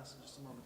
class in just a moment.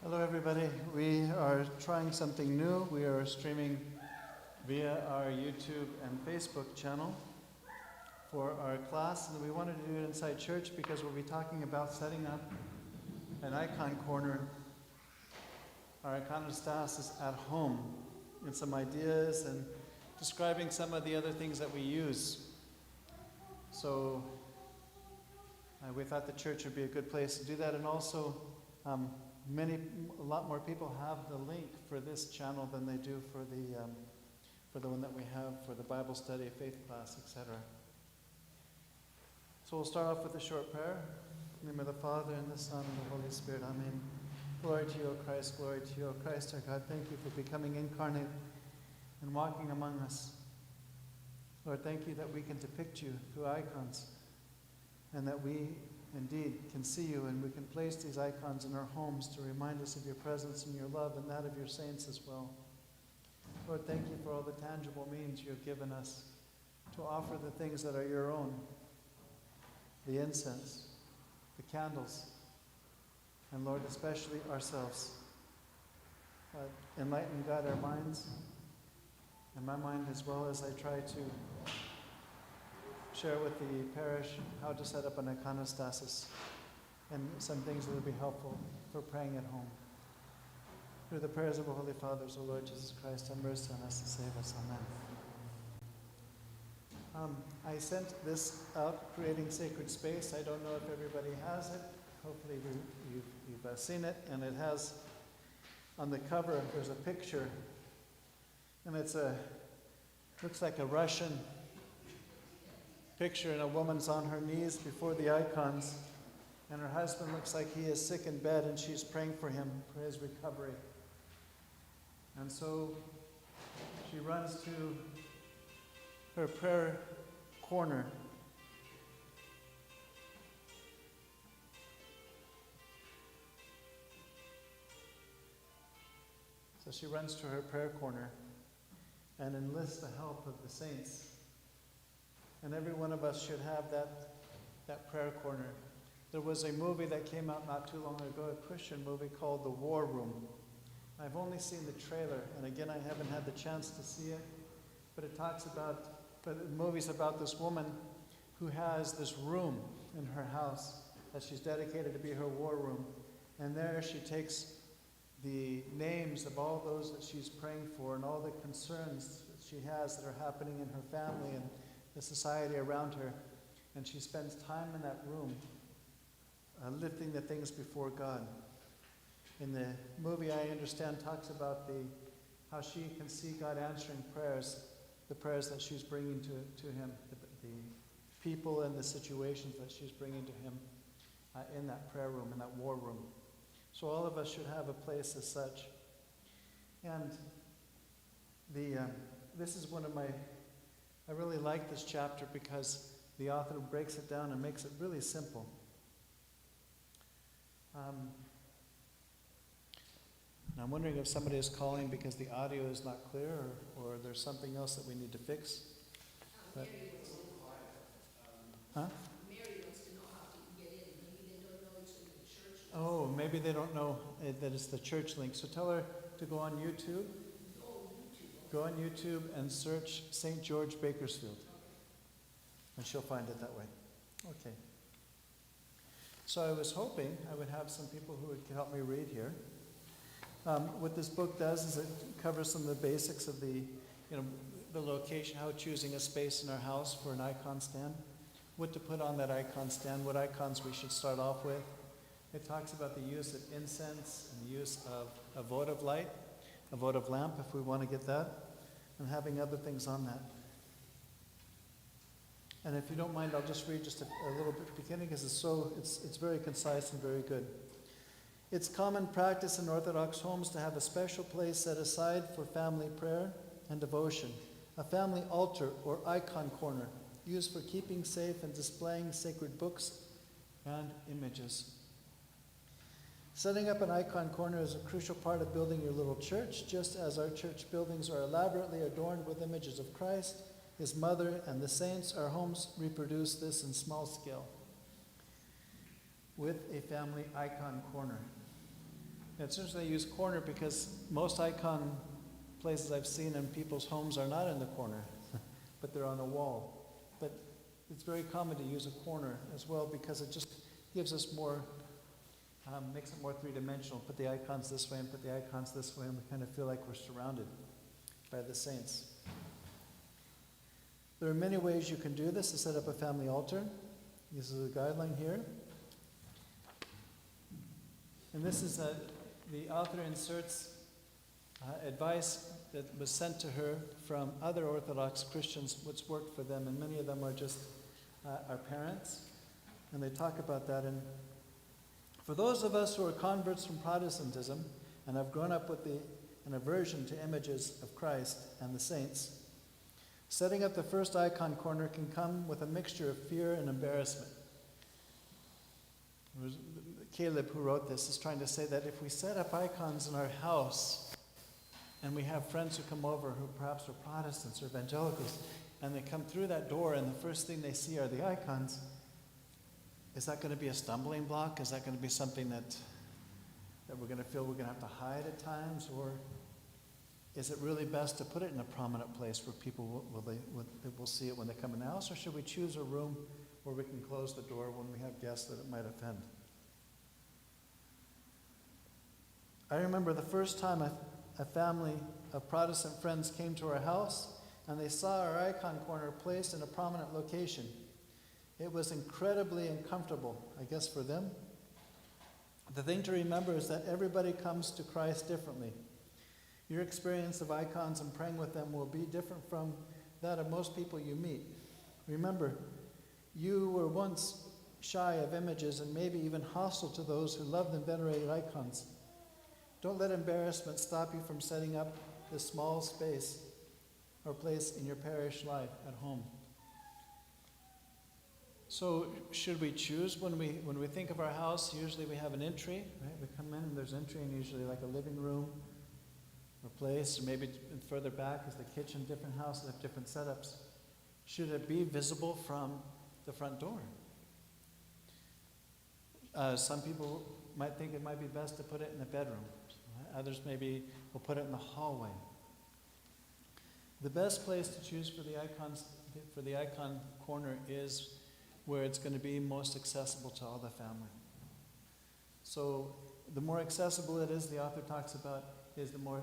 Hello everybody, we are trying something new. We are streaming via our YouTube and Facebook channel for our class, and we wanted to do it inside church because we'll be talking about setting up an icon corner, our Iconostasis at home, and some ideas and describing some of the other things that we use. So we thought the church would be a good place to do that, and also a lot more people have the link for this channel than they do for the one that we have for the Bible study, faith class, etc. So we'll start off with a short prayer. In the name of the Father, and the Son, and the Holy Spirit. Amen. Glory to you, O Christ. Glory to you, O Christ, our God. Thank you for becoming incarnate and walking among us. Lord, thank you that we can depict you through icons, and that we indeed can see you, and we can place these icons in our homes to remind us of your presence and your love and that of your saints as well. Lord, thank you for all the tangible means you have given us to offer the things that are your own, the incense, the candles, and Lord, especially ourselves. Enlighten, God, our minds, and my mind as well, as I try to share with the parish how to set up an iconostasis and some things that will be helpful for praying at home. Through the prayers of the Holy Fathers, O Lord Jesus Christ, have mercy on us and save us. Amen. I sent this out, Creating Sacred Space. I don't know if everybody has it. Hopefully you've seen it, and it has on the cover, there's a picture, and looks like a Russian picture, and a woman's on her knees before the icons, and her husband looks like he is sick in bed, and she's praying for him, for his recovery. And so she runs to her prayer corner. So she runs to her prayer corner and enlists the help of the saints. And every one of us should have that prayer corner. There was a movie that came out not too long ago, a Christian movie called The War Room. I've only seen the trailer, and again, I haven't had the chance to see it, but the movie's about this woman who has this room in her house that she's dedicated to be her war room. And there she takes the names of all those that she's praying for and all the concerns that she has that are happening in her family and the society around her, and she spends time in that room lifting the things before God. In the movie, I understand, talks about how she can see God answering prayers, the prayers that she's bringing to him, the people and the situations that she's bringing to him in that prayer room, in that war room. So all of us should have a place as such. And this is one of I really like this chapter because the author breaks it down and makes it really simple. And I'm wondering if somebody is calling because the audio is not clear, or there's something else that we need to fix. But, huh? Mary wants to know how people get in. Maybe they don't know it's in the church. Oh, maybe they don't know that it's the church link. So tell her to go on YouTube. Oh, YouTube. Go on YouTube and search St. George Bakersfield. And she'll find it that way. Okay. So I was hoping I would have some people who would help me read here. What this book does is it covers some of the basics of the location, how choosing a space in our house for an icon stand, what to put on that icon stand, what icons we should start off with. It talks about the use of incense and the use of a votive light, a votive lamp if we want to get that, and having other things on that. And if you don't mind, I'll just read just a little bit beginning because it's very concise and very good. It's common practice in Orthodox homes to have a special place set aside for family prayer and devotion, a family altar or icon corner used for keeping safe and displaying sacred books and images. Setting up an icon corner is a crucial part of building your little church, just as our church buildings are elaborately adorned with images of Christ, His mother, and the saints. Our homes reproduce this in small scale with a family icon corner. It's interesting they use corner because most icon places I've seen in people's homes are not in the corner, but they're on a wall. But it's very common to use a corner as well because it just gives us more, makes it more three-dimensional. Put the icons this way and put the icons this way, and we kind of feel like we're surrounded by the saints. There are many ways you can do this to set up a family altar. This is a guideline here. And this is the author inserts advice that was sent to her from other Orthodox Christians, what's worked for them, and many of them are just our parents. And they talk about that. And for those of us who are converts from Protestantism and have grown up with an aversion to images of Christ and the saints, setting up the first icon corner can come with a mixture of fear and embarrassment. Caleb, who wrote this, is trying to say that if we set up icons in our house and we have friends who come over who perhaps are Protestants or evangelicals, and they come through that door and the first thing they see are the icons, is that going to be a stumbling block? Is that going to be something that we're going to feel we're going to have to hide at times? Or is it really best to put it in a prominent place where people will see it when they come in the house? Or should we choose a room where we can close the door when we have guests that it might offend? I remember the first time a family of Protestant friends came to our house and they saw our icon corner placed in a prominent location. It was incredibly uncomfortable, I guess, for them. The thing to remember is that everybody comes to Christ differently. Your experience of icons and praying with them will be different from that of most people you meet. Remember, you were once shy of images and maybe even hostile to those who loved and venerated icons. Don't let embarrassment stop you from setting up this small space or place in your parish life at home. So should we choose when we think of our house? Usually we have an entry, right? We come in and there's entry, and usually like a living room or place, or maybe further back is the kitchen. Different houses have different setups. Should it be visible from the front door? Some people might think it might be best to put it in the bedroom. Others maybe will put it in the hallway. The best place to choose for the icon corner is where it's going to be most accessible to all the family. So the more accessible it is, the author talks about, is the more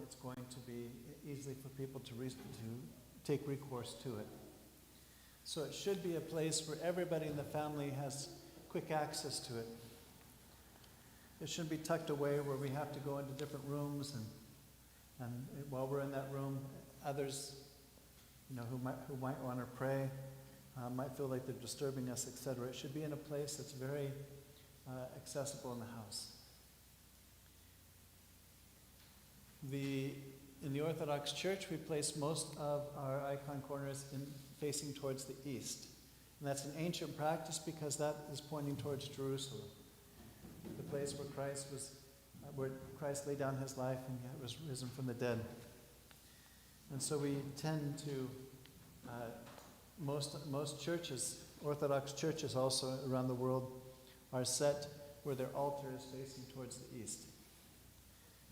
it's going to be easy for people to take recourse to it. So it should be a place where everybody in the family has quick access to it. It shouldn't be tucked away where we have to go into different rooms, and while we're in that room, others, who might want to pray, might feel like they're disturbing us, etc. It should be in a place that's very accessible in the house. In the Orthodox Church, we place most of our icon corners facing towards the east. And that's an ancient practice because that is pointing towards Jerusalem, the place where Christ laid down his life and yet was risen from the dead. And so we tend to most churches, Orthodox churches also around the world, are set where their altar is facing towards the east.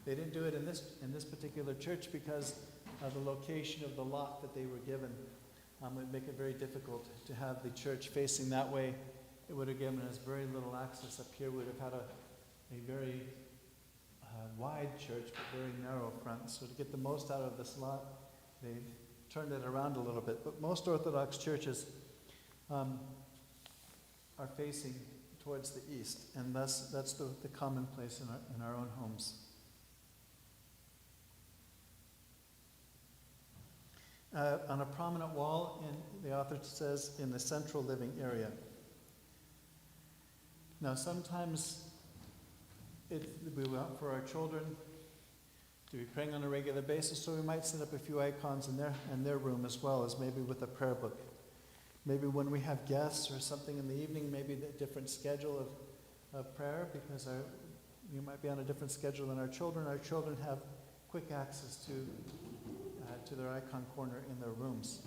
They didn't do it in this particular church because of the location of the lot that they were given. It would make it very difficult to have the church facing that way. It would have given us very little access up here. We would have had a very wide church, but very narrow front. So to get the most out of this lot, they turned it around a little bit. But most Orthodox churches are facing towards the east, and that's the commonplace in our own homes. On a prominent wall, the author says, in the central living area. Now, sometimes we want for our children to be praying on a regular basis, so we might set up a few icons in their room as well, as maybe with a prayer book. Maybe when we have guests or something in the evening, maybe a different schedule of prayer, because we might be on a different schedule than our children. Our children have quick access to their icon corner in their rooms.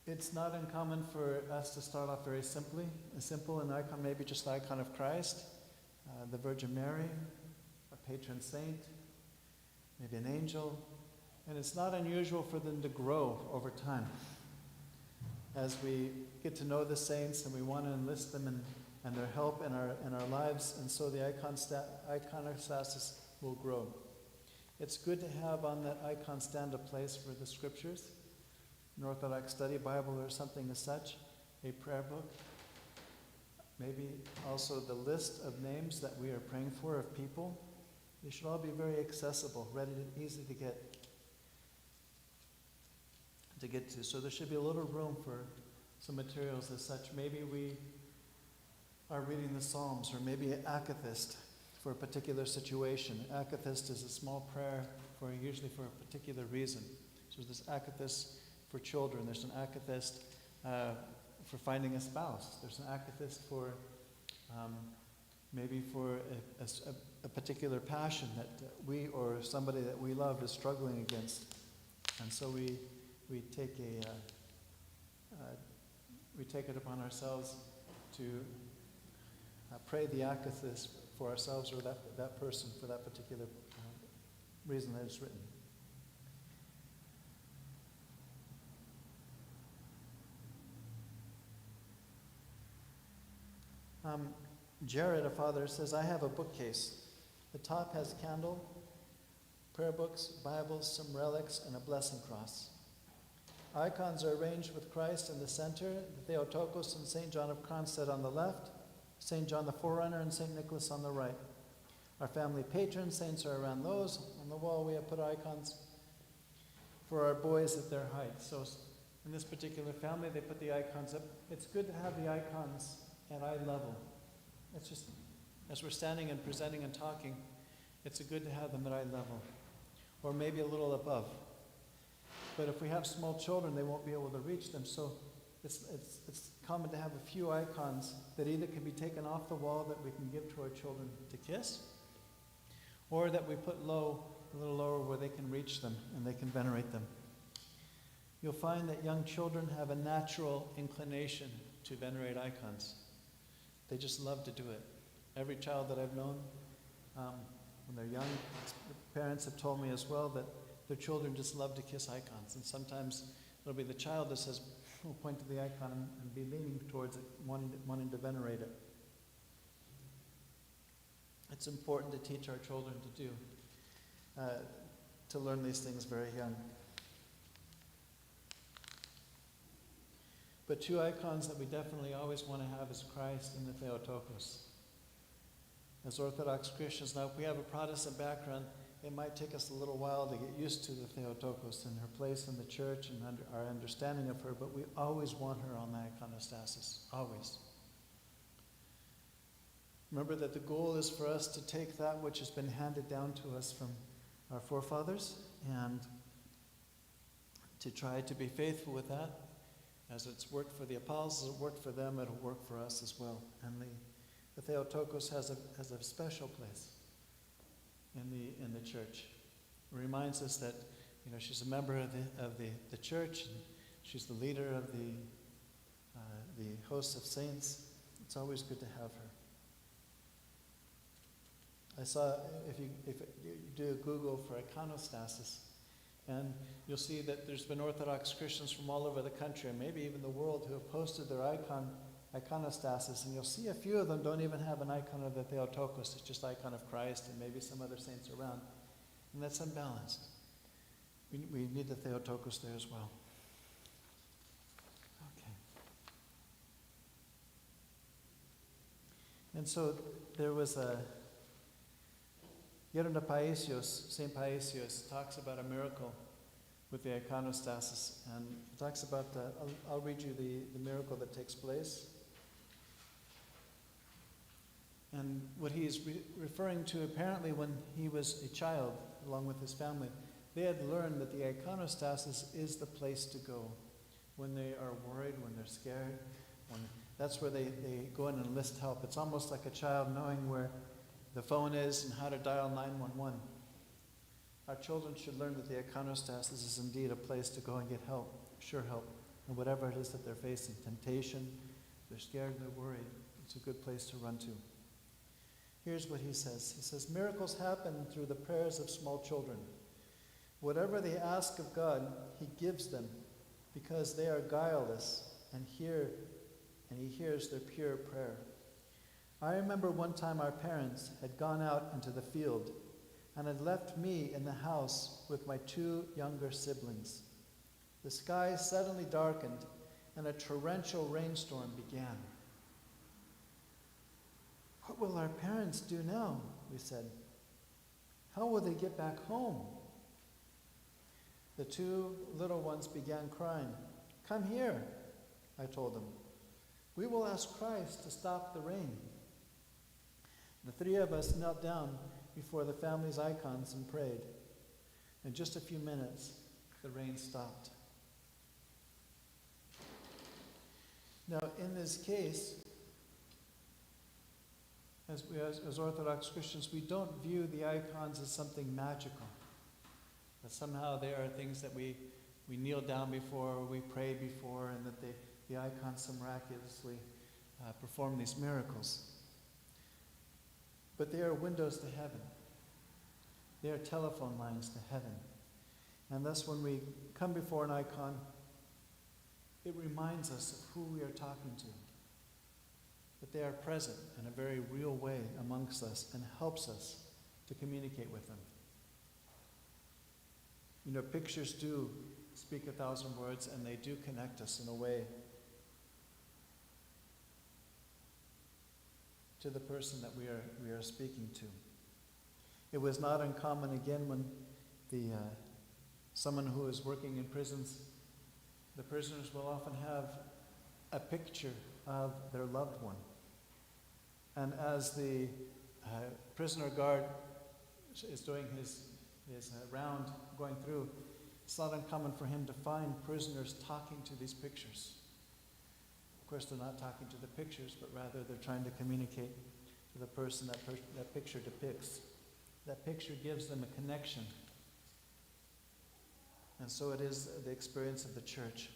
It's not uncommon for us to start off very simple an icon, maybe just the icon of Christ, the Virgin Mary, a patron saint, maybe an angel, and it's not unusual for them to grow over time. As we get to know the saints and we want to enlist them and their help in our lives, and so the iconostasis will grow. It's good to have on that icon stand a place for the scriptures, an Orthodox study Bible or something as such, a prayer book, maybe also the list of names that we are praying for of people. They should all be very accessible, ready and easy to get to. So there should be a little room for some materials as such. Maybe we are reading the Psalms, or maybe an akathist for a particular situation. Akathist is a small prayer usually for a particular reason. So there's akathist for children. There's an akathist for finding a spouse. There's an akathist for maybe for a particular passion that we or somebody that we love is struggling against. And so we take it upon ourselves to pray the akathist for ourselves or that person for that particular reason that it's written. Jared, a father, says, I have a bookcase. The top has a candle, prayer books, Bibles, some relics, and a blessing cross. Icons are arranged with Christ in the center, the Theotokos and St. John of Kronstadt on the left, St. John the Forerunner and St. Nicholas on the right. Our family patron saints are around those. On the wall we have put icons for our boys at their height. So in this particular family, they put the icons up. It's good to have the icons at eye level. It's just, as we're standing and presenting and talking, it's good to have them at eye level, or maybe a little above. But if we have small children, they won't be able to reach them. So it's common to have a few icons that either can be taken off the wall that we can give to our children to kiss, or that we put low, a little lower where they can reach them and they can venerate them. You'll find that young children have a natural inclination to venerate icons. They just love to do it. Every child that I've known, when they're young, parents have told me as well that their children just love to kiss icons. And sometimes it'll be the child that says, will point to the icon and be leaning towards it, wanting to venerate it. It's important to teach our children to do, to learn these things very young. But two icons that we definitely always want to have is Christ and the Theotokos. As Orthodox Christians, now if we have a Protestant background, it might take us a little while to get used to the Theotokos and her place in the church and our understanding of her, but we always want her on the iconostasis, always. Remember that the goal is for us to take that which has been handed down to us from our forefathers and to try to be faithful with that. As it's worked for the apostles, it worked for them, it'll work for us as well. And the Theotokos has a special place in the church. It reminds us that she's a member of the church, and she's the leader of the host of saints. It's always good to have her. I saw, if you do a Google for Iconostasis, and you'll see that there's been Orthodox Christians from all over the country, and maybe even the world, who have posted their Iconostasis, and you'll see a few of them don't even have an icon of the Theotokos. It's just icon of Christ and maybe some other saints around. And that's unbalanced. We need the Theotokos there as well. Okay. And so there was Paisios, St. Paisios, talks about a miracle with the Iconostasis. And he talks about, I'll read you the miracle that takes place. And what he's referring to, apparently when he was a child, along with his family, they had learned that the Iconostasis is the place to go when they are worried, when they're scared. That's where they go in and enlist help. It's almost like a child knowing where the phone is and how to dial 911. Our children should learn that the Iconostasis is indeed a place to go and get help, sure help, and whatever it is that they're facing, temptation, they're scared, they're worried, it's a good place to run to. Here's what he says. He says, miracles happen through the prayers of small children. Whatever they ask of God, he gives them, because they are guileless, and he hears their pure prayer. I remember one time our parents had gone out into the field and had left me in the house with my 2 younger siblings. The sky suddenly darkened and a torrential rainstorm began. What will our parents do now? We said. How will they get back home? The 2 little ones began crying. Come here, I told them. We will ask Christ to stop the rain. The 3 of us knelt down before the family's icons and prayed. In just a few minutes, the rain stopped. Now, in this case, as Orthodox Christians, we don't view the icons as something magical. That somehow they are things that we kneel down before, or we pray before, and that the icons so miraculously perform these miracles. But they are windows to heaven. They are telephone lines to heaven. And thus when we come before an icon, it reminds us of who we are talking to. That they are present in a very real way amongst us and helps us to communicate with them. Pictures do speak 1,000 words, and they do connect us in a way to the person that we are speaking to. It was not uncommon, again, when someone who is working in prisons, the prisoners will often have a picture of their loved one. And as the prisoner guard is doing his round, going through, it's not uncommon for him to find prisoners talking to these pictures. Of course, they're not talking to the pictures, but rather they're trying to communicate to the person that picture depicts. That picture gives them a connection. And so it is the experience of the church.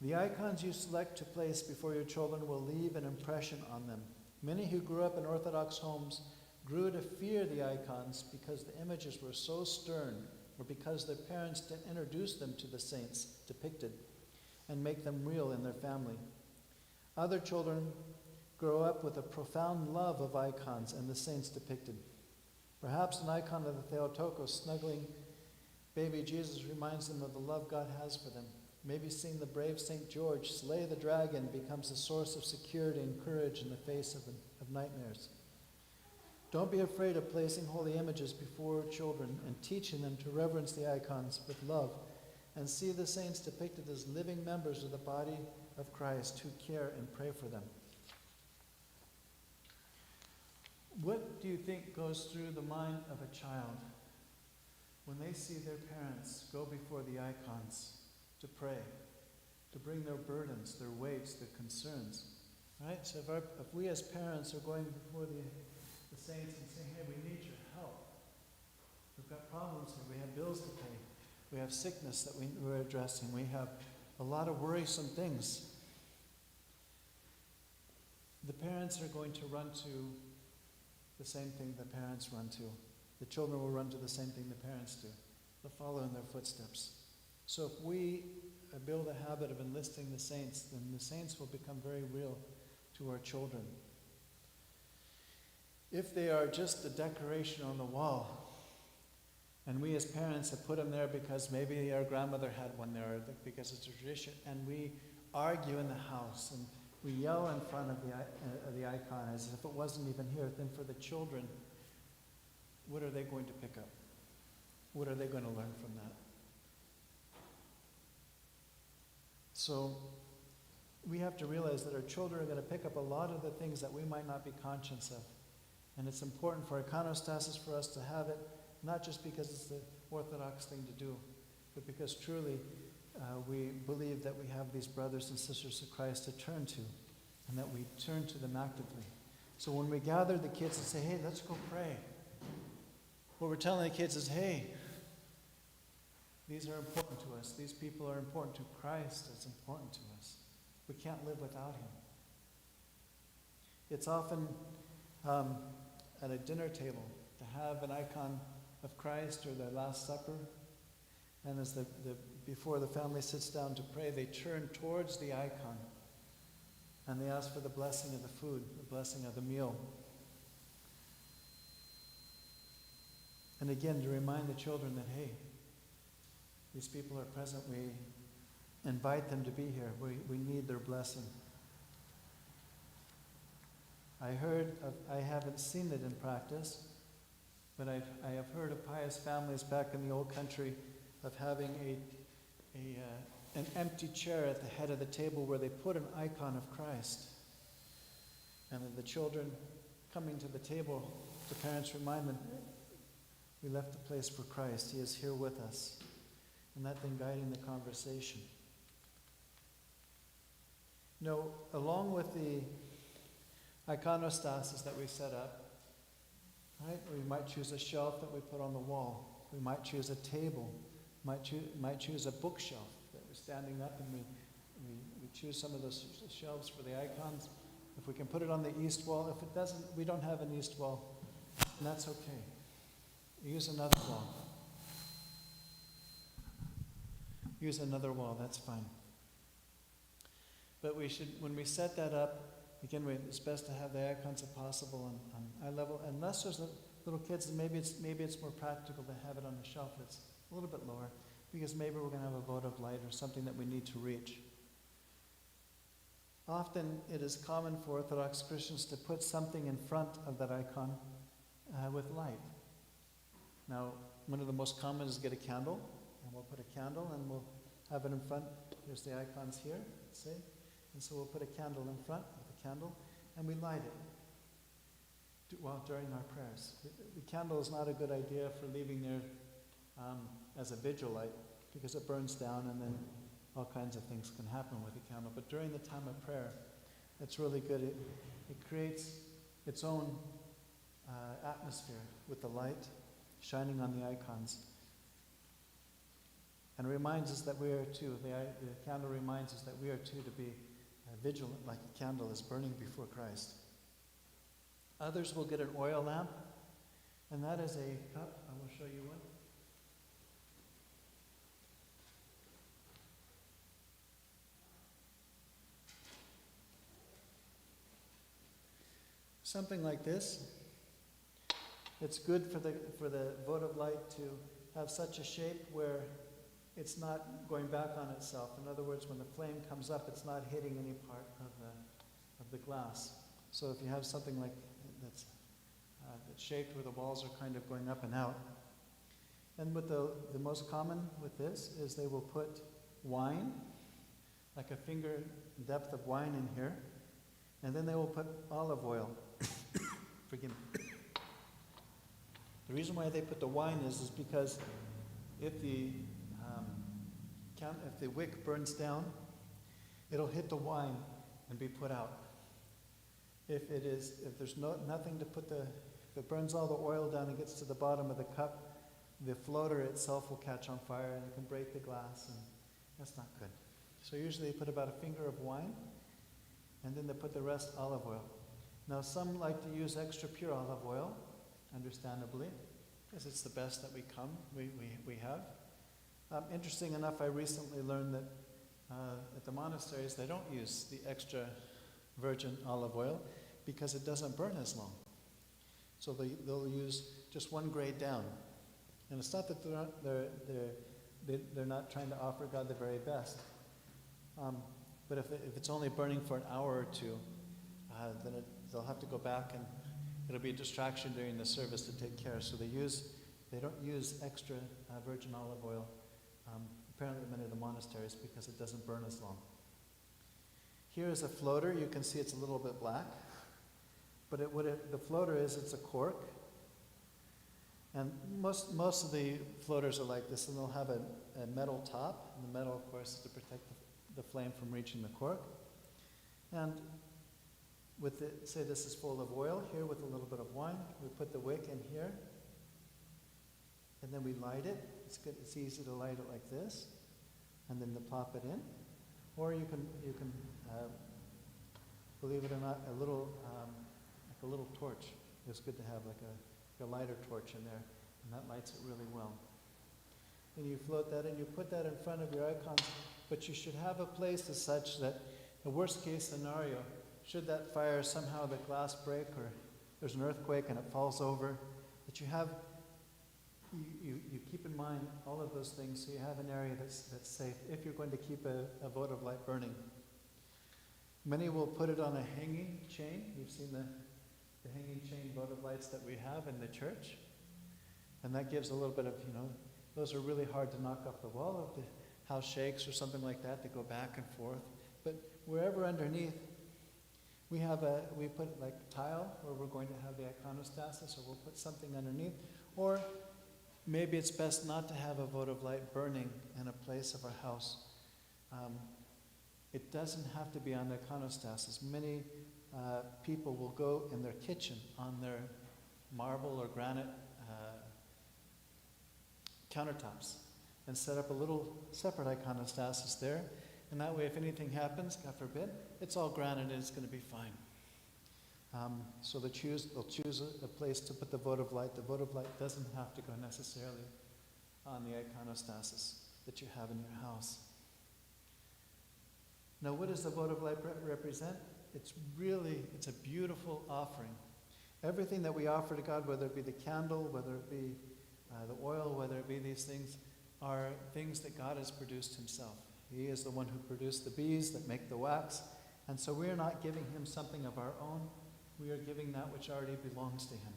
The icons you select to place before your children will leave an impression on them. Many who grew up in Orthodox homes grew to fear the icons because the images were so stern, or because their parents didn't introduce them to the saints depicted and make them real in their family. Other children grow up with a profound love of icons and the saints depicted. Perhaps an icon of the Theotokos snuggling baby Jesus reminds them of the love God has for them. Maybe seeing the brave St. George slay the dragon becomes a source of security and courage in the face of nightmares. Don't be afraid of placing holy images before children and teaching them to reverence the icons with love and see the saints depicted as living members of the body of Christ who care and pray for them. What do you think goes through the mind of a child when they see their parents go before the icons to pray, to bring their burdens, their weights, their concerns. Right? So if we as parents are going before the saints and saying, hey, we need your help. We've got problems here. We have bills to pay. We have sickness that we're addressing. We have a lot of worrisome things. The parents are going to run to the same thing the parents run to. The children will run to the same thing the parents do. They'll follow in their footsteps. So if we build a habit of enlisting the saints, then the saints will become very real to our children. If they are just a decoration on the wall, and we as parents have put them there because maybe our grandmother had one there, or because it's a tradition, and we argue in the house, and we yell in front of the icon as if it wasn't even here, then for the children, what are they going to pick up? What are they going to learn from that? So we have to realize that our children are going to pick up a lot of the things that we might not be conscious of. And it's important for iconostasis for us to have it, not just because it's the orthodox thing to do, but because truly we believe that we have these brothers and sisters of Christ to turn to, and that we turn to them actively. So when we gather the kids and say, hey, let's go pray, what we're telling the kids is, hey, these are important to us. These people are important to Christ. It's important to us. We can't live without him. It's often at a dinner table to have an icon of Christ or the Last Supper. And as before the family sits down to pray, they turn towards the icon and they ask for the blessing of the food, the blessing of the meal. And again, to remind the children that, hey, these people are present. We invite them to be here. We need their blessing. I haven't seen it in practice, but I have heard of pious families back in the old country of having an empty chair at the head of the table where they put an icon of Christ. And then the children coming to the table, the parents remind them, we left the place for Christ. He is here with us. And that then guiding the conversation. Along with the iconostasis that we set up, right? We might choose a shelf that we put on the wall. We might choose a table. Might choose a bookshelf that we're standing up, and we choose some of those shelves for the icons. If we can put it on the east wall, if it doesn't, we don't have an east wall, and that's okay. Use another wall. Use another wall, that's fine. But we should, when we set that up, again, it's best to have the icons if possible on eye level. Unless there's little kids, maybe it's more practical to have it on the shelf that's a little bit lower, because maybe we're going to have a vote of light or something that we need to reach. Often it is common for Orthodox Christians to put something in front of that icon with light. Now, one of the most common is get a candle, and we'll put a candle and we'll have it in front. Here's the icons here, let's see. And so we'll put a candle in front with a candle, and we light it during our prayers. The candle is not a good idea for leaving there as a vigil light, because it burns down and then all kinds of things can happen with the candle. But during the time of prayer, it's really good. It creates its own atmosphere with the light shining on the icons. And reminds us that we are too, the candle reminds us that we are too to be vigilant like a candle is burning before Christ. Others will get an oil lamp, and that is a cup. I will show you one. Something like this. It's good for the votive light to have such a shape where it's not going back on itself. In other words, when the flame comes up, it's not hitting any part of the glass. So if you have something like that's shaped where the walls are kind of going up and out. And with the most common with this is they will put wine, like a finger depth of wine in here, and then they will put olive oil. Forgive me. The reason why they put the wine is because if the wick burns down, it'll hit the wine and be put out. If there's nothing to put if it burns all the oil down and gets to the bottom of the cup, the floater itself will catch on fire and it can break the glass, and that's not good. So usually they put about a finger of wine, and then they put the rest olive oil. Now some like to use extra pure olive oil, understandably, because it's the best that we have. Interesting enough, I recently learned that at the monasteries they don't use the extra virgin olive oil because it doesn't burn as long. So they'll use just one grade down. And it's not that they're not trying to offer God the very best. But if it's only burning for an hour or two, then they'll have to go back, and it'll be a distraction during the service to take care. So they don't use extra virgin olive oil, apparently in many of the monasteries, because it doesn't burn as long. Here is a floater. You can see it's a little bit black, but the floater it's a cork. And most of the floaters are like this, and they'll have a metal top. And the metal, of course, is to protect the flame from reaching the cork. And say this is full of oil here with a little bit of wine. We put the wick in here, and then we light it. It's good. It's easy to light it like this, and then to plop it in. Or you can believe it or not, a little torch. It's good to have like a lighter torch in there, and that lights it really well. And you float that in, you put that in front of your icons, but you should have a place as such that the worst case scenario, should that fire somehow the glass break or there's an earthquake and it falls over, that you keep in mind all of those things, so you have an area that's safe if you're going to keep a votive light burning. Many will put it on a hanging chain. You've seen the hanging chain votive lights that we have in the church. And that gives a little bit of, those are really hard to knock off the wall if the house shakes or something like that. They go back and forth. But wherever underneath, we put like tile where we're going to have the iconostasis, or we'll put something underneath. Or maybe it's best not to have a votive light burning in a place of our house. It doesn't have to be on the iconostasis. Many people will go in their kitchen on their marble or granite countertops and set up a little separate iconostasis there. And that way, if anything happens, God forbid, it's all granite and it's going to be fine. So they'll choose a place to put the votive light. The votive light doesn't have to go necessarily on the iconostasis that you have in your house. Now, what does the votive light represent? It's a beautiful offering. Everything that we offer to God, whether it be the candle, whether it be the oil, whether it be these things, are things that God has produced himself. He is the one who produced the bees that make the wax. And so we are not giving him something of our own. We are giving that which already belongs to him.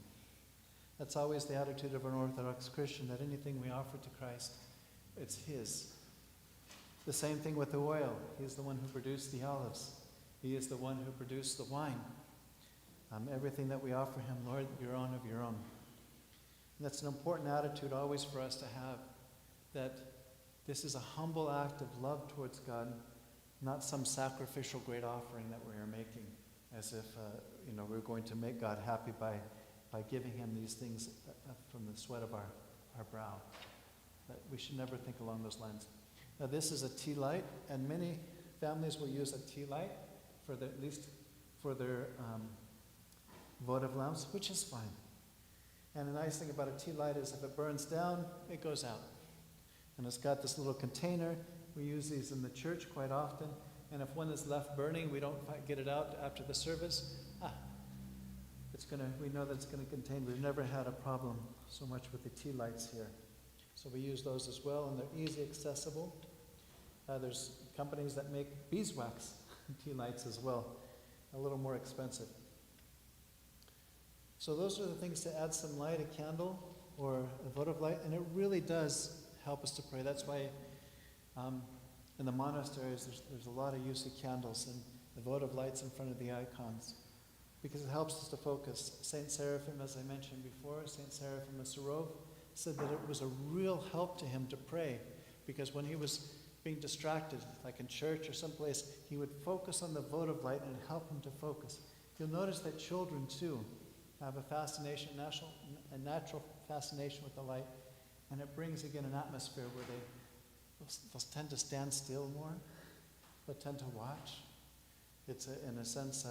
That's always the attitude of an Orthodox Christian, that anything we offer to Christ, it's his. The same thing with the oil. He is the one who produced the olives. He is the one who produced the wine. Everything that we offer him, Lord, your own of your own. And that's an important attitude always for us to have, that this is a humble act of love towards God, not some sacrificial great offering that we are making, as if we're going to make God happy by giving him these things from the sweat of our brow. That we should never think along those lines. Now this is a tea light, and many families will use a tea light at least for their votive lamps, which is fine. And the nice thing about a tea light is if it burns down, it goes out. And it's got this little container. We use these in the church quite often. And if one is left burning, we don't get it out after the service. We know that it's going to contain. We've never had a problem so much with the tea lights here. So we use those as well, and they're easy accessible. There's companies that make beeswax tea lights as well, a little more expensive. So those are the things to add some light, a candle or a votive light, and it really does help us to pray. That's why in the monasteries there's a lot of use of candles and the votive lights in front of the icons, because it helps us to focus. Saint Seraphim, as I mentioned before, Saint Seraphim of Sarov, said that it was a real help to him to pray, because when he was being distracted, like in church or someplace, he would focus on the votive light and help him to focus. You'll notice that children too have a fascination, a natural fascination with the light, and it brings again an atmosphere where they'll tend to stand still more. They'll tend to watch. It's in a sense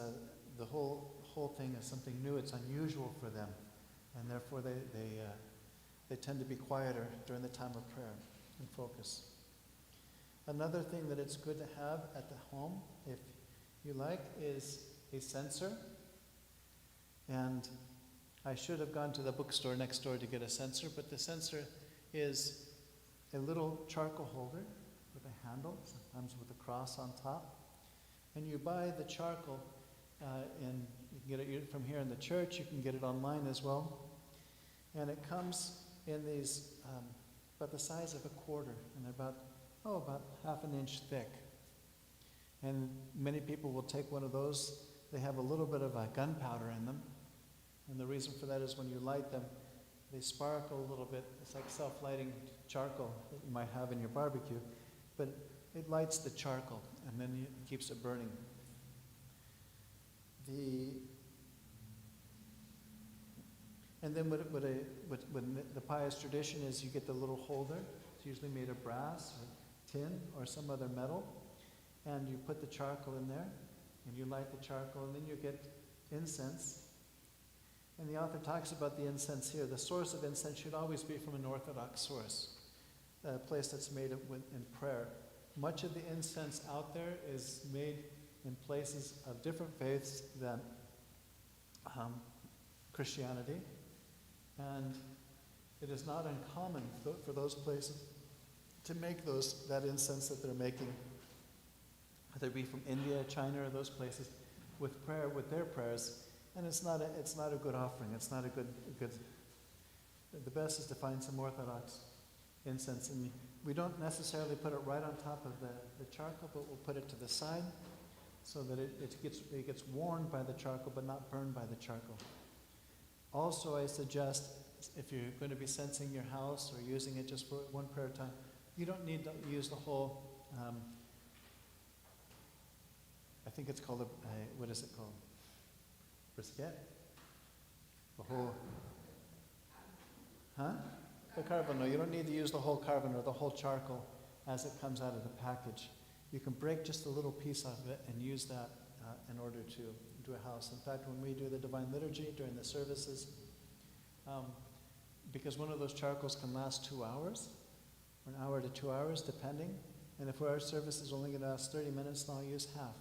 the whole thing is something new. It's unusual for them, and therefore they tend to be quieter during the time of prayer and focus. Another thing that it's good to have at the home, if you like, is a censer. And I should have gone to the bookstore next door to get a censer, but the censer is a little charcoal holder with a handle, sometimes with a cross on top. And you buy the charcoal, and you can get it from here in the church, you can get it online as well. And it comes in these, about the size of a quarter, and about half an inch thick. And many people will take one of those. They have a little bit of gunpowder in them. And the reason for that is when you light them, they sparkle a little bit. It's like self-lighting charcoal that you might have in your barbecue. But it lights the charcoal, and then it keeps it burning. And then what the pious tradition is, you get the little holder. It's usually made of brass or tin or some other metal. And you put the charcoal in there, and you light the charcoal, and then you get incense. And the author talks about the incense here. The source of incense should always be from an orthodox source, a place that's made in prayer. Much of the incense out there is made in places of different faiths than Christianity. And it is not uncommon for those places to make that incense that they're making, whether it be from India, China, or those places, with their prayers. And it's not a good offering. It's not a good. The best is to find some Orthodox incense, and we don't necessarily put it right on top of the charcoal, but we'll put it to the side, so that it gets warmed by the charcoal, but not burned by the charcoal. Also, I suggest if you're going to be censing your house or using it just for one prayer time, you don't need to use the whole. I think it's called what is it called? Brisket? The whole, the carbon. No, you don't need to use the whole carbon or the whole charcoal as it comes out of the package. You can break just a little piece of it and use that in order to do a house. In fact, when we do the Divine Liturgy during the services, because one of those charcoals can last 2 hours, or an hour to 2 hours, depending. And if our service is only going to last 30 minutes, then I'll use half.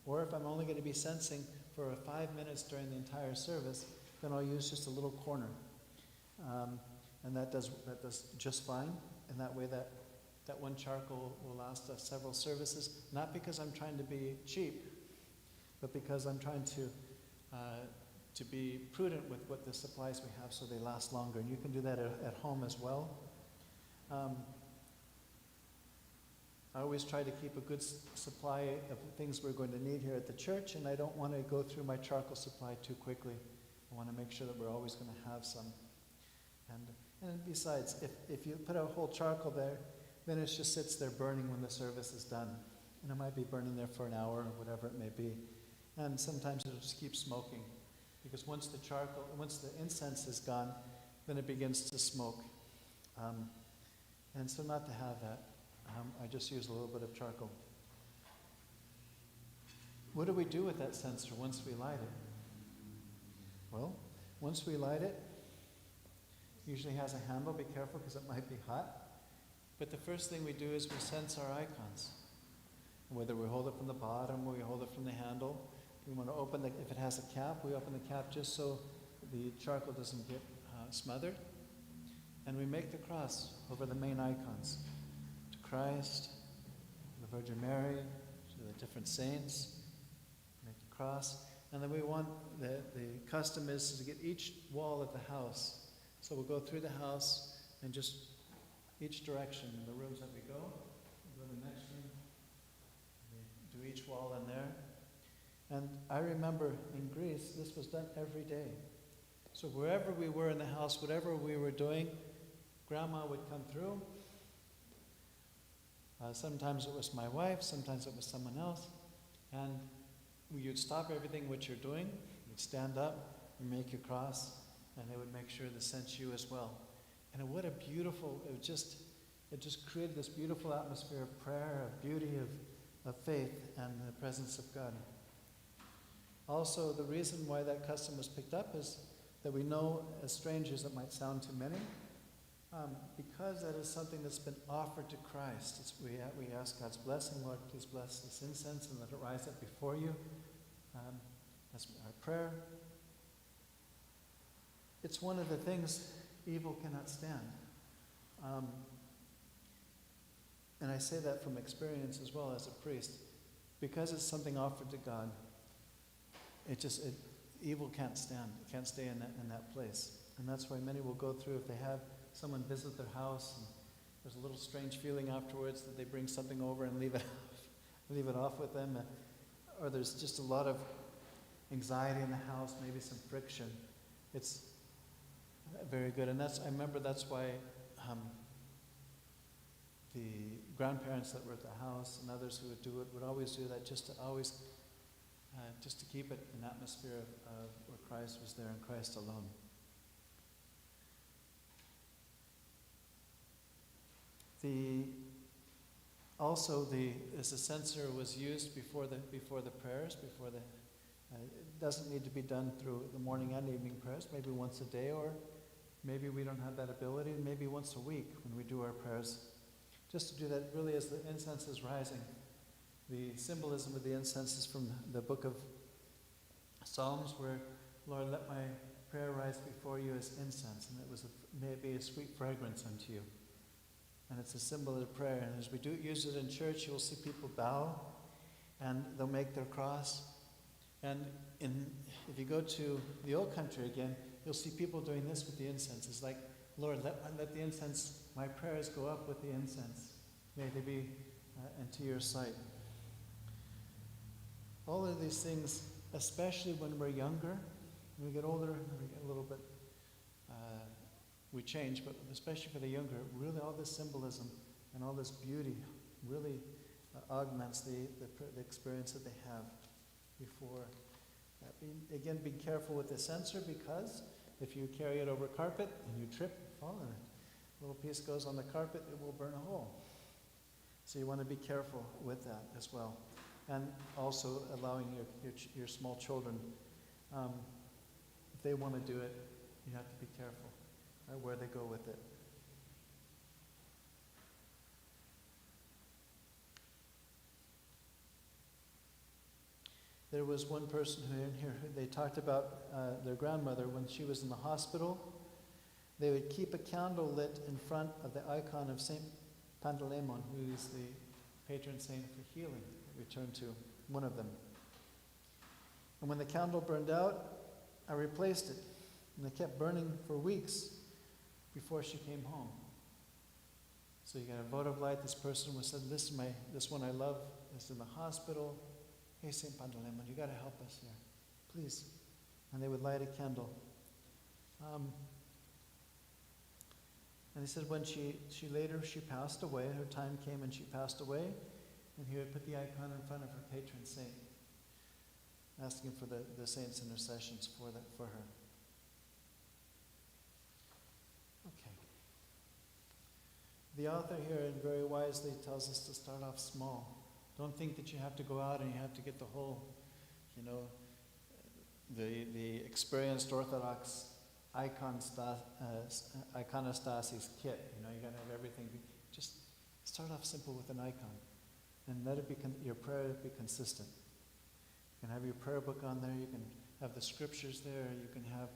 Or if I'm only going to be sensing for 5 minutes during the entire service, then I'll use just a little corner. And that does just fine. And that way that one charcoal will last us several services, not because I'm trying to be cheap, but because I'm trying to be prudent with what the supplies we have so they last longer. And you can do that at home as well. I always try to keep a good supply of things we're going to need here at the church, and I don't want to go through my charcoal supply too quickly. I want to make sure that we're always going to have some. And besides, if you put a whole charcoal there, then it just sits there burning when the service is done. And it might be burning there for an hour or whatever it may be. And sometimes it'll just keep smoking. Because once the incense is gone, then it begins to smoke. And so not to have that. I just use a little bit of charcoal. What do we do with that censer once we light it? Well, once we light it, usually has a handle. Be careful because it might be hot. But the first thing we do is we sense our icons. Whether we hold it from the bottom or we hold it from the handle, we want to open if it has a cap, we open the cap just so the charcoal doesn't get smothered. And we make the cross over the main icons. To Christ, the Virgin Mary, to the different saints. Make the cross. And then we want, the custom is to get each wall of the house. So we'll go through the house and just each direction in the rooms that we go to the next room, we do each wall in there. And I remember in Greece, this was done every day. So wherever we were in the house, whatever we were doing, Grandma would come through, Sometimes it was my wife, sometimes it was someone else. And you'd stop everything what you're doing, you'd stand up, you make your cross, and they would make sure to sense you as well. And what a beautiful, it just created this beautiful atmosphere of prayer, of beauty, of faith, and the presence of God. Also, the reason why that custom was picked up is that we know, as strangers, it might sound to many, because that is something that's been offered to Christ. We ask God's blessing. Lord, please bless this incense and let it rise up before you. That's our prayer. It's one of the things evil cannot stand. And I say that from experience as well as a priest. Because it's something offered to God, evil can't stand. It can't stay in that place. And that's why many will go through, if they have someone visit their house, and there's a little strange feeling afterwards that they bring something over and leave it off with them, or there's just a lot of anxiety in the house, maybe some friction. It's very good, and I remember that's why the grandparents that were at the house and others who would do it would always do that, just to keep it an atmosphere of where Christ was there and Christ alone. As a censer was used before the prayers, it doesn't need to be done through the morning and evening prayers, maybe once a day, or maybe we don't have that ability, maybe once a week when we do our prayers. Just to do that really as the incense is rising. The symbolism of the incense is from the book of Psalms, where, Lord, let my prayer rise before you as incense, and may it be a sweet fragrance unto you. And it's a symbol of prayer. And as we do use it in church, you'll see people bow, and they'll make their cross. And if you go to the old country again, you'll see people doing this with the incense. It's like, Lord, let the incense, my prayers go up with the incense. May they be into your sight. All of these things, especially when we're younger, when we get older, we get a little bit, we change, but especially for the younger, really all this symbolism and all this beauty really augments the experience that they have before. Be careful with the censer, because if you carry it over carpet and you trip and fall and a little piece goes on the carpet, it will burn a hole. So you want to be careful with that as well. And also allowing your small children, if they want to do it, you have to be careful where they go with it. There was one person they talked about their grandmother when she was in the hospital. They would keep a candle lit in front of the icon of Saint Pantaleimon, who is the patron saint for healing. We turn to one of them. And when the candle burned out, I replaced it. And it kept burning for weeks before she came home. So you got a votive light. This person was said, this one I love is in the hospital. Hey, St. Pantaleimon, you got to help us here, please. And they would light a candle. And he said when she passed away, her time came and she passed away, and he would put the icon in front of her patron saint, asking for the saint's intercessions for her. Okay. The author here very wisely tells us to start off small. Don't think that you have to go out and you have to get the whole, the experienced Orthodox Iconostasis kit. You got to have everything. Just start off simple with an icon, and let it be your prayer be consistent. You can have your prayer book on there. You can have the scriptures there. You can have.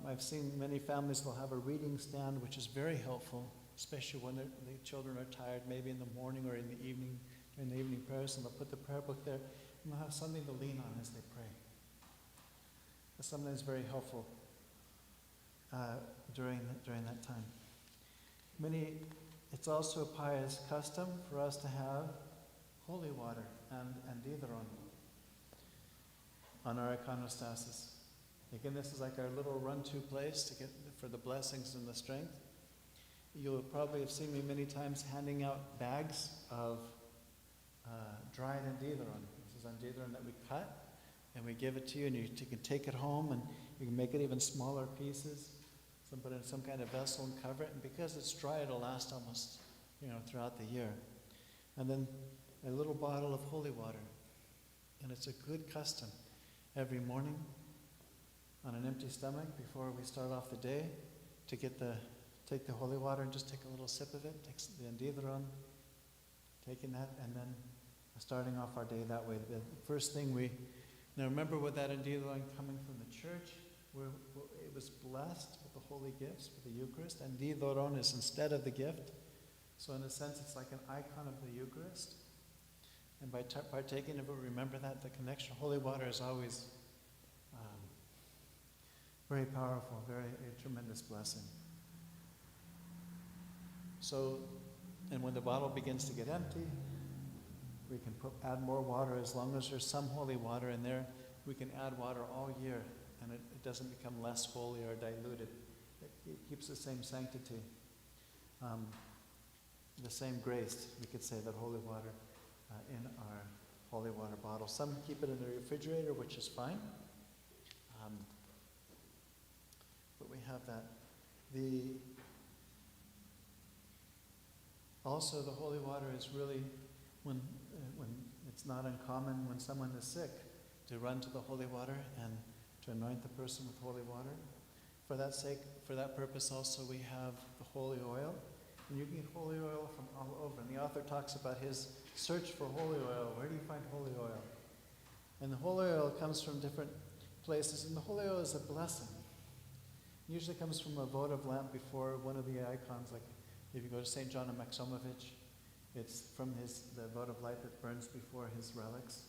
I've seen many families will have a reading stand, which is very helpful, especially when the children are tired, maybe in the morning or in the evening. In the evening prayers, and they'll put the prayer book there, and they'll have something to lean on as they pray. That's sometimes very helpful during that time. It's also a pious custom for us to have holy water and ditheron on our iconostasis. Again, this is like our little run-to place to get for the blessings and the strength. you'll probably have seen me many times handing out bags of dried enditheron. This is enditheron that we cut, and we give it to you, and you can take it home, and you can make it even smaller pieces, so put it in some kind of vessel and cover it, and because it's dry, it'll last almost, throughout the year. And then a little bottle of holy water, and it's a good custom every morning on an empty stomach before we start off the day to take the holy water and just take a little sip of it, take the enditheron, taking that, and then starting off our day that way. The first thing now remember with that enditheron coming from the church, it was blessed with the holy gifts, with the Eucharist. Enditheron is instead of the gift. So in a sense, it's like an icon of the Eucharist. And by partaking of it, remember that the connection. Holy water is always very powerful, a tremendous blessing. So, and when the bottle begins to get empty, we can add more water. As long as there's some holy water in there, we can add water all year, and it doesn't become less holy or diluted. It keeps the same sanctity, the same grace, we could say, that holy water in our holy water bottle. Some keep it in the refrigerator, which is fine. But we have that. Also, the holy water is really, when it's not uncommon when someone is sick, to run to the holy water and to anoint the person with holy water. For that purpose also, we have the holy oil. And you can get holy oil from all over. And the author talks about his search for holy oil. Where do you find holy oil? And the holy oil comes from different places. And the holy oil is a blessing. It usually comes from a votive lamp before one of the icons. Like if you go to St. John of Maximovich, it's from the votive light that burns before his relics.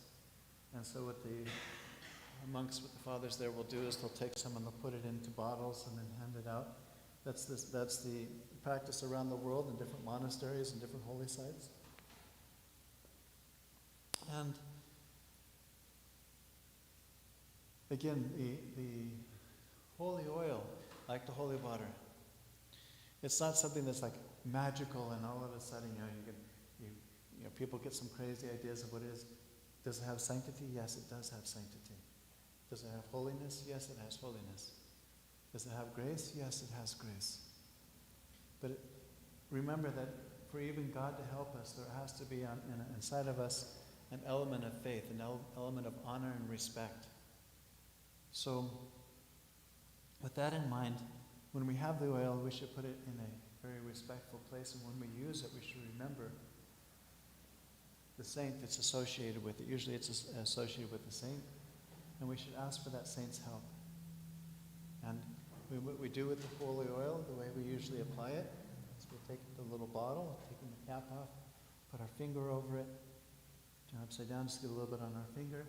And so what the monks, what the fathers there will do is they'll take some and they'll put it into bottles and then hand it out. That's the practice around the world in different monasteries and different holy sites. And again, the holy oil, like the holy water, it's not something that's like magical and all of a sudden, people get some crazy ideas of what it is. Does it have sanctity? Yes, it does have sanctity. Does it have holiness? Yes, it has holiness. Does it have grace? Yes, it has grace. But remember that for even God to help us, there has to be inside of us an element of faith, an element of honor and respect. So, with that in mind, when we have the oil, we should put it in a very respectful place, and when we use it, we should remember the saint that's associated with it. Usually it's associated with the saint, and we should ask for that saint's help. And what we do with the holy oil, the way we usually apply it, is we'll take the little bottle, taking the cap off, put our finger over it, turn upside down, just get a little bit on our finger,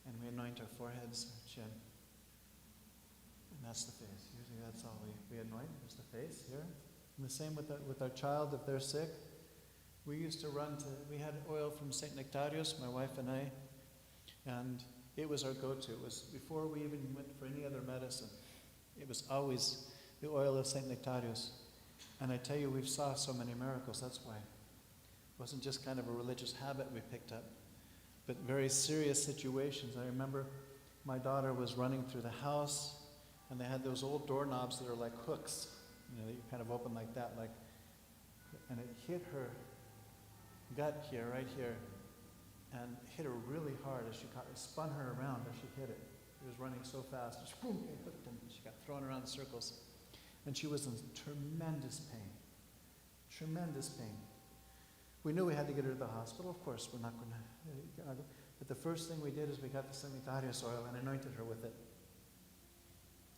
and we anoint our foreheads, our chin. And that's the face. Usually that's all we anoint, is the face here. And the same with our child, if they're sick. We used to we had oil from St. Nectarius, my wife and I, and it was our go-to. It was before we even went for any other medicine. It was always the oil of St. Nectarius. And I tell you, we've saw so many miracles, that's why. It wasn't just kind of a religious habit we picked up, but very serious situations. I remember my daughter was running through the house, and they had those old doorknobs that are like hooks, that you kind of open like that, and it hit her gut here, right here, and hit her really hard as it spun her around as she hit it. It was running so fast, just boom, it hooked, and she got thrown around in circles. And she was in tremendous pain. Tremendous pain. We knew we had to get her to the hospital. Of course, we're not going to. But the first thing we did is we got the St. Nectarius oil and anointed her with it.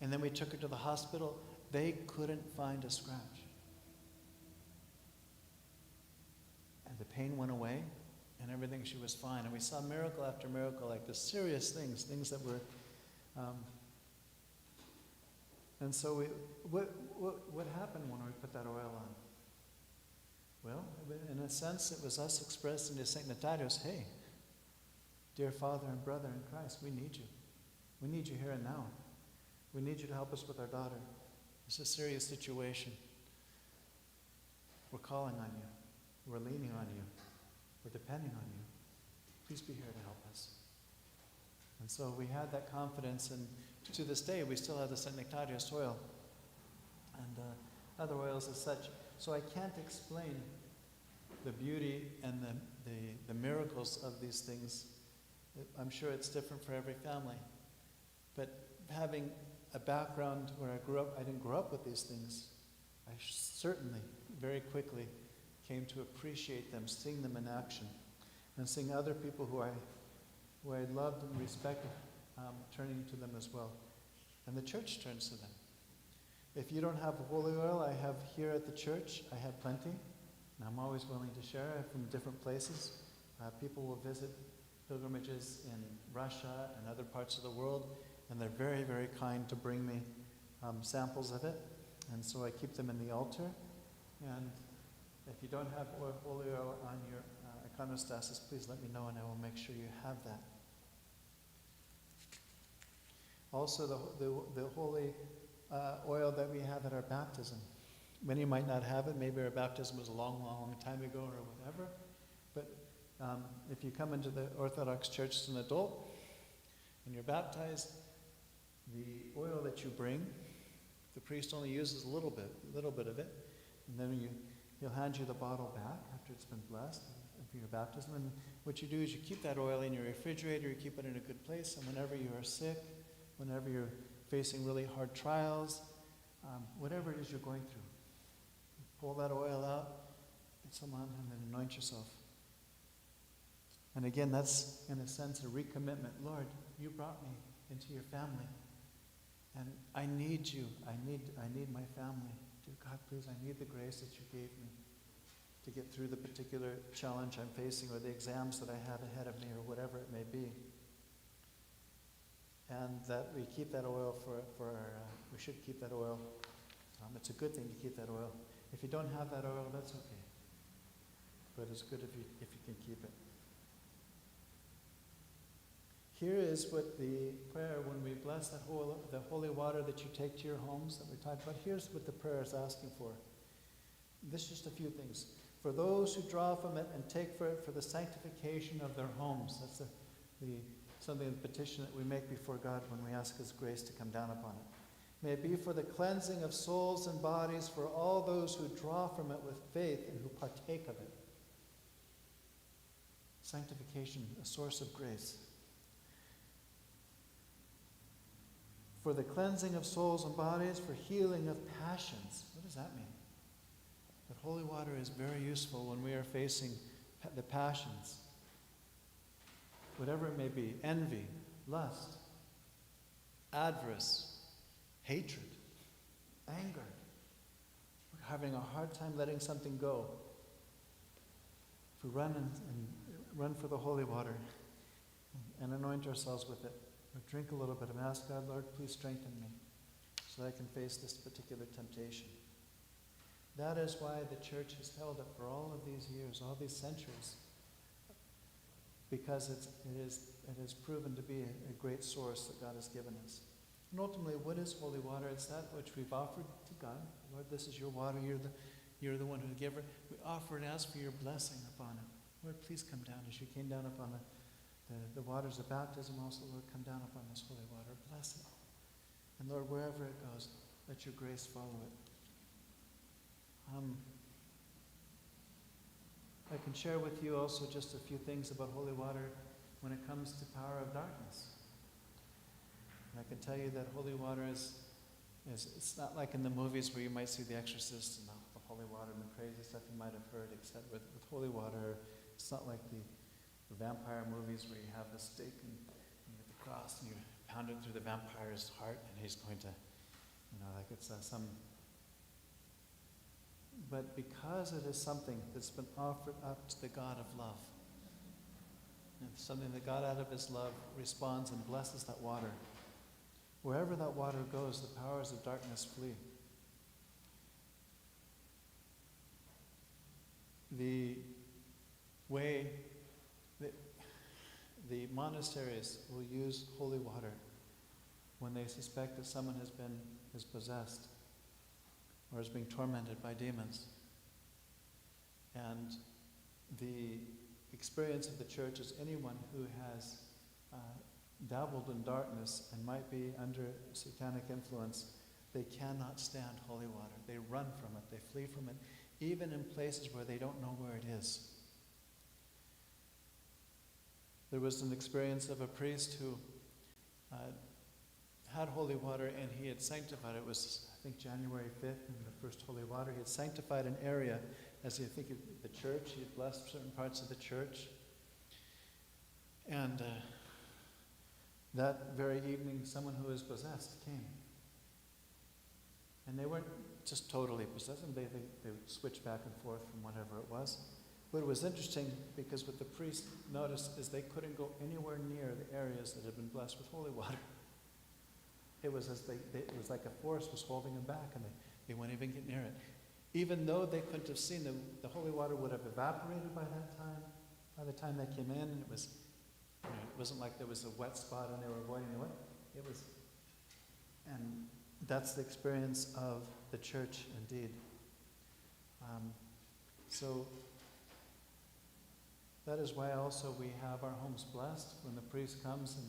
And then we took her to the hospital. They couldn't find a scratch. And the pain went away, and everything, she was fine. And we saw miracle after miracle, like the serious things that were. And so what happened when we put that oil on? Well, in a sense, it was us expressing to St. Nectarius, hey, dear Father and brother in Christ, we need you. We need you here and now. We need you to help us with our daughter. It's a serious situation. We're calling on you. We're leaning on you. We're depending on you. Please be here to help us. And so we had that confidence, and to this day we still have the St. Nectarius oil and other oils as such. So I can't explain the beauty and the miracles of these things. I'm sure it's different for every family. But having a background where I grew up, I didn't grow up with these things. I certainly, very quickly, came to appreciate them, seeing them in action, and seeing other people who I loved and respected turning to them as well. And the church turns to them. If you don't have holy oil, I have here at the church, I have plenty, and I'm always willing to share from different places. People will visit pilgrimages in Russia and other parts of the world, and they're very, very kind to bring me samples of it. And so I keep them in the altar. And if you don't have holy oil on your Iconostasis, please let me know and I will make sure you have that. Also, the holy oil that we have at our baptism. Many might not have it. Maybe our baptism was a long, long time ago or whatever. But if you come into the Orthodox Church as an adult and you're baptized, the oil that you bring, the priest only uses a little bit of it, and then he'll hand you the bottle back after it's been blessed for your baptism. And what you do is you keep that oil in your refrigerator, you keep it in a good place, and whenever you are sick, whenever you're facing really hard trials, whatever it is you're going through, you pull that oil out, get some on, and then anoint yourself. And again, that's in a sense a recommitment. Lord, you brought me into your family, and I need you. I need my family. Dear God, please, I need the grace that you gave me to get through the particular challenge I'm facing or the exams that I have ahead of me or whatever it may be. And that we keep that oil we should keep that oil. It's a good thing to keep that oil. If you don't have that oil, that's okay. But it's good if you can keep it. Here is what the prayer, when we bless the holy water that you take to your homes that we talked about, here's what the prayer is asking for. This is just a few things. For those who draw from it and take for it for the sanctification of their homes. That's something in the petition that we make before God when we ask His grace to come down upon it. May it be for the cleansing of souls and bodies for all those who draw from it with faith and who partake of it. Sanctification, a source of grace. For the cleansing of souls and bodies, for healing of passions. What does that mean? That holy water is very useful when we are facing the passions. Whatever it may be, envy, lust, avarice, hatred, anger. We're having a hard time letting something go. If we run for the holy water and anoint ourselves with it, or drink a little bit and ask God, Lord, please strengthen me so that I can face this particular temptation. That is why the church has held it for all of these years, all these centuries, because it has proven to be a great source that God has given us. And ultimately, what is holy water? It's that which we've offered to God. Lord, this is your water. You're the one who giver. We offer and ask for your blessing upon it. Lord, please come down as you came down upon the waters of baptism. Also, Lord, come down upon this holy water. Bless it. And Lord, wherever it goes, let your grace follow it. I can share with you also just a few things about holy water when it comes to power of darkness. And I can tell you that holy water is it's not like in the movies where you might see The Exorcist and the holy water and the crazy stuff you might have heard, except with holy water, it's not like the vampire movies where you have the stake and you get the cross and you pound it through the vampire's heart and he's going to, like it's some. But because it is something that's been offered up to the God of love, and something that God out of his love responds and blesses that water, wherever that water goes, the powers of darkness flee. The way that the monasteries will use holy water when they suspect that someone is possessed or is being tormented by demons. And the experience of the church is anyone who has dabbled in darkness and might be under satanic influence, they cannot stand holy water. They run from it. They flee from it, even in places where they don't know where it is. There was an experience of a priest who had holy water, and he had sanctified it. It was, I think, January 5th, in the first holy water. He had sanctified an area, as you think of the church. He had blessed certain parts of the church. And that very evening, someone who was possessed came. And they weren't just totally possessed. They would switch back and forth from whatever it was. But it was interesting because what the priest noticed is they couldn't go anywhere near the areas that had been blessed with holy water. It was as it was like a force was holding them back, and they wouldn't even get near it. Even though they couldn't have seen the holy water would have evaporated by that time. By the time they came in, and it wasn't like there was a wet spot and they were avoiding the wet. It was, and that's the experience of the church indeed. So that is why also we have our homes blessed when the priest comes and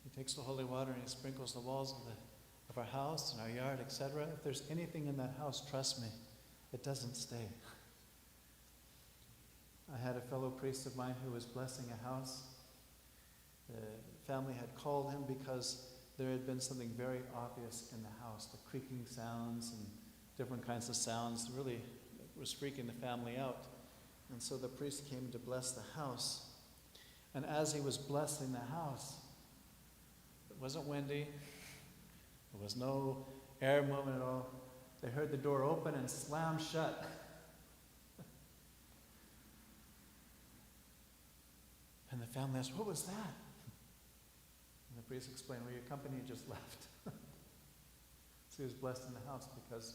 he takes the holy water and he sprinkles the walls of our house and our yard, etc. If there's anything in that house, trust me, it doesn't stay. I had a fellow priest of mine who was blessing a house. The family had called him because there had been something very obvious in the house, the creaking sounds and different kinds of sounds really was freaking the family out. And so the priest came to bless the house. And as he was blessing the house, it wasn't windy, there was no air movement at all. They heard the door open and slam shut. And the family asked, "What was that?" And the priest explained, "Well, your company just left." So he was blessed in the house because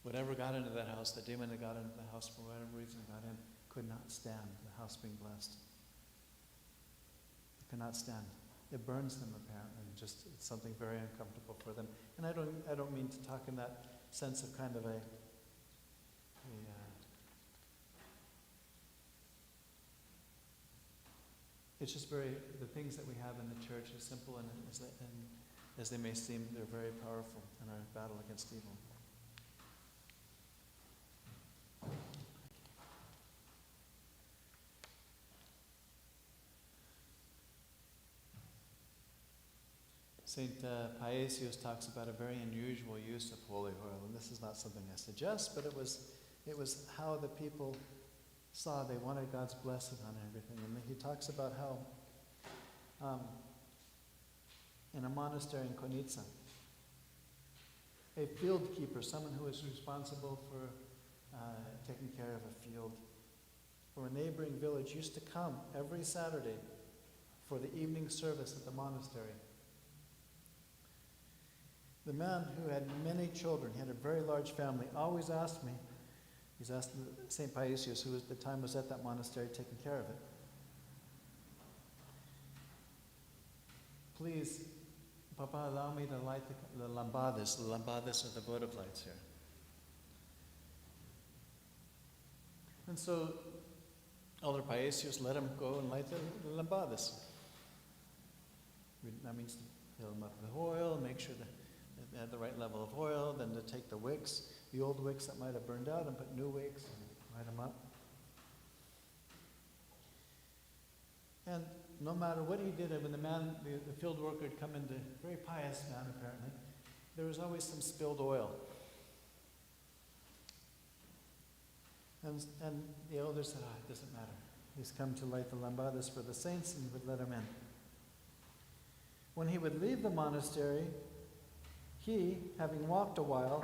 whatever got into that house, the demon that got into the house for whatever reason got in, could not stand the house being blessed. It could not stand. It burns them apparently. Just it's something very uncomfortable for them. And I don't mean to talk in that sense of kind of it's just the things that we have in the church, as simple and as they may seem, they're very powerful in our battle against evil. St. Paisius talks about a very unusual use of holy oil, and this is not something I suggest, but it was how the people saw they wanted God's blessing on everything. And he talks about how in a monastery in Konitsa, a field keeper, someone who was responsible for taking care of a field from a neighboring village, used to come every Saturday for the evening service at the monastery. The man who had many children, he had a very large family, always asked me, he's asked St. Paisius, who at the time was at that monastery taking care of it, "Please, Papa, allow me to light the lambades." The lambades are the votive lights here. And so Elder Paisius let him go and light the lambades. That means to fill them up with oil, make sure that they had the right level of oil, then to take the wicks, the old wicks that might have burned out, and put new wicks and light them up. And no matter what he did, when the field worker had come in, a very pious man apparently, there was always some spilled oil. And the elder said, "It doesn't matter. He's come to light the lambades for the saints," and he would let him in. When he would leave the monastery, he, having walked a while,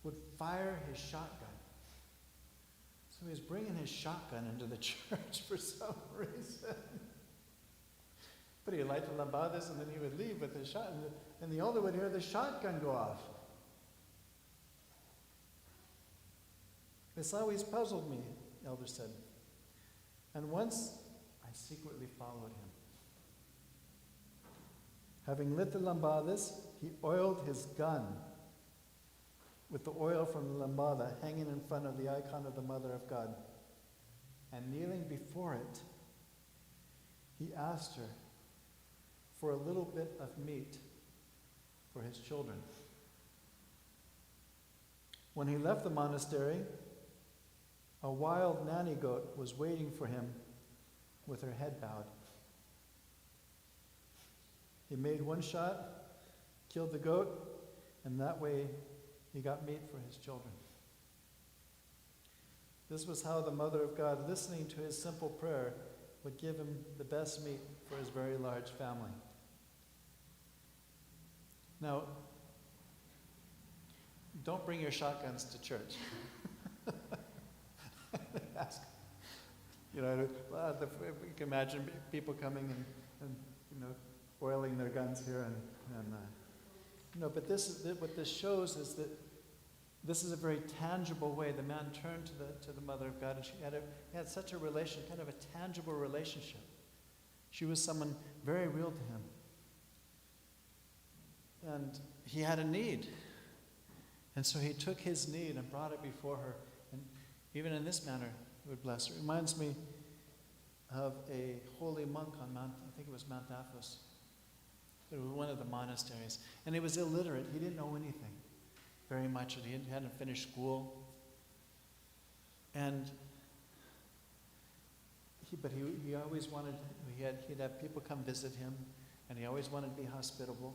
would fire his shotgun. So he was bringing his shotgun into the church for some reason. But he'd light the lambades and then he would leave with his shotgun, and the elder would hear the shotgun go off. This always puzzled me, the elder said. And once I secretly followed him. Having lit the lambades, he oiled his gun with the oil from the lambada hanging in front of the icon of the Mother of God. And kneeling before it, he asked her for a little bit of meat for his children. When he left the monastery, a wild nanny goat was waiting for him with her head bowed. He made one shot, killed the goat, and that way he got meat for his children. This was how the Mother of God, listening to his simple prayer, would give him the best meat for his very large family. Now, don't bring your shotguns to church. Ask. You know, you can imagine people coming and oiling their guns here but what this shows is that this is a very tangible way. The man turned to the Mother of God, and he had such a relation, kind of a tangible relationship. She was someone very real to him. And he had a need. And so he took his need and brought it before her. And even in this manner, he would bless her. It reminds me of a holy monk on Mount Athos. It was one of the monasteries. And he was illiterate. He didn't know anything very much. He hadn't finished school. And he always wanted, he'd have people come visit him, and he always wanted to be hospitable.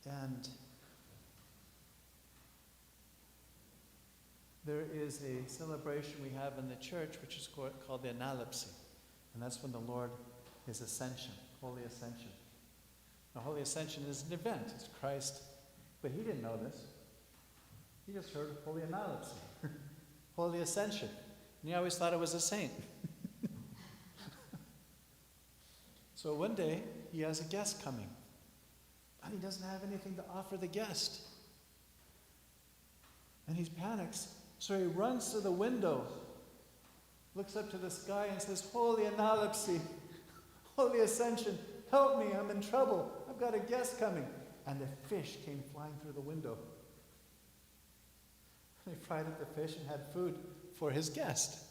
And there is a celebration we have in the church which is called the Analepsy. And that's when the Lord is ascension, Holy Ascension. Now, Holy Ascension is an event. It's Christ. But he didn't know this. He just heard Holy Analepsy, Holy Ascension. And he always thought it was a saint. So one day, he has a guest coming. And he doesn't have anything to offer the guest. And he panics. So he runs to the window, looks up to the sky and says, Holy Analepsy, Holy Ascension, help me, I'm in trouble. I've got a guest coming. And the fish came flying through the window. He fried up the fish and had food for his guest.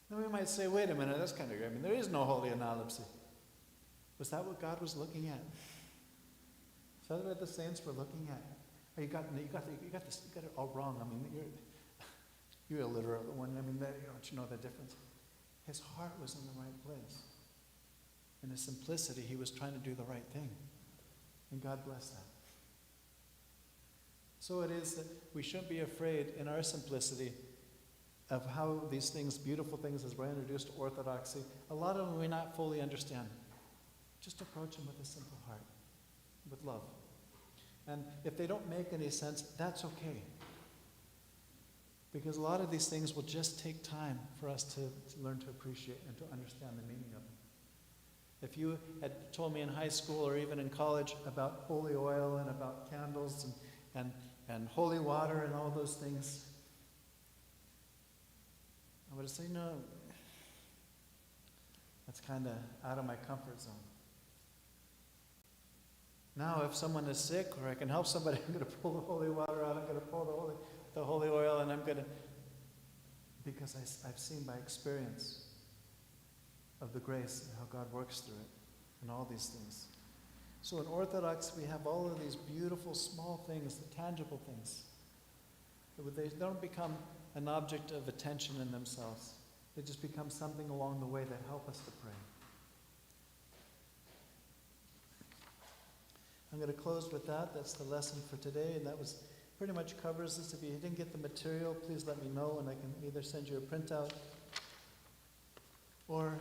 Now we might say, wait a minute, that's kind of great. I mean, there is no Holy Analepsy. Was that what God was looking at? Is that what the saints were looking at? Oh, you got it all wrong. I mean, you're illiterate one. I mean, don't you know the difference? His heart was in the right place. In his simplicity, he was trying to do the right thing. And God bless that. So it is that we shouldn't be afraid in our simplicity of how these things, beautiful things, as we're introduced to orthodoxy, a lot of them we not fully understand. Just approach them with a simple heart, with love. And if they don't make any sense, that's okay. Because a lot of these things will just take time for us to learn to appreciate and to understand the meaning of them. If you had told me in high school or even in college about holy oil and about candles and holy water and all those things, I would have said, no, that's kind of out of my comfort zone. Now, if someone is sick or I can help somebody, I'm going to pull the holy water out, I'm going to pull the holy oil, and I'm going to, because I've seen by experience of the grace and how God works through it and all these things. So in Orthodox, we have all of these beautiful small things, the tangible things. They don't become an object of attention in themselves. They just become something along the way that help us to pray. I'm going to close with that. That's the lesson for today, and that was pretty much covers this. If you didn't get the material, please let me know, and I can either send you a printout or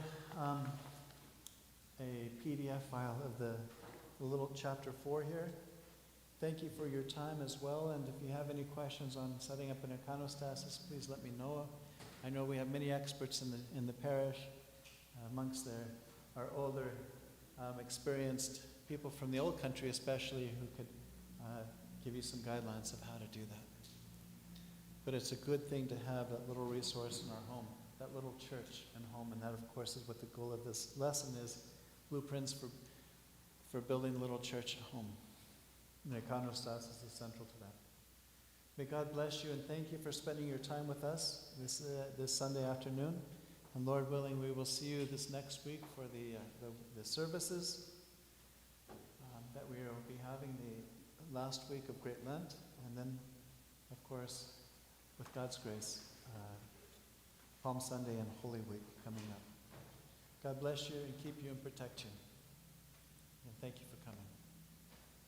a PDF file of the little chapter 4 here. Thank you for your time as well, and if you have any questions on setting up an iconostasis, please let me know. I know we have many experts in the parish. Amongst our older, experienced people from the old country especially who could give you some guidelines of how to do that. But it's a good thing to have that little resource in our home, that little church and home, and that of course is what the goal of this lesson is, blueprints for building a little church at home. And Iconostasis is central to that. May God bless you and thank you for spending your time with us this Sunday afternoon. And Lord willing, we will see you this next week for the services that we will be having the last week of Great Lent. And then, of course, with God's grace, Palm Sunday and Holy Week coming up. God bless you and keep you and protect you. And thank you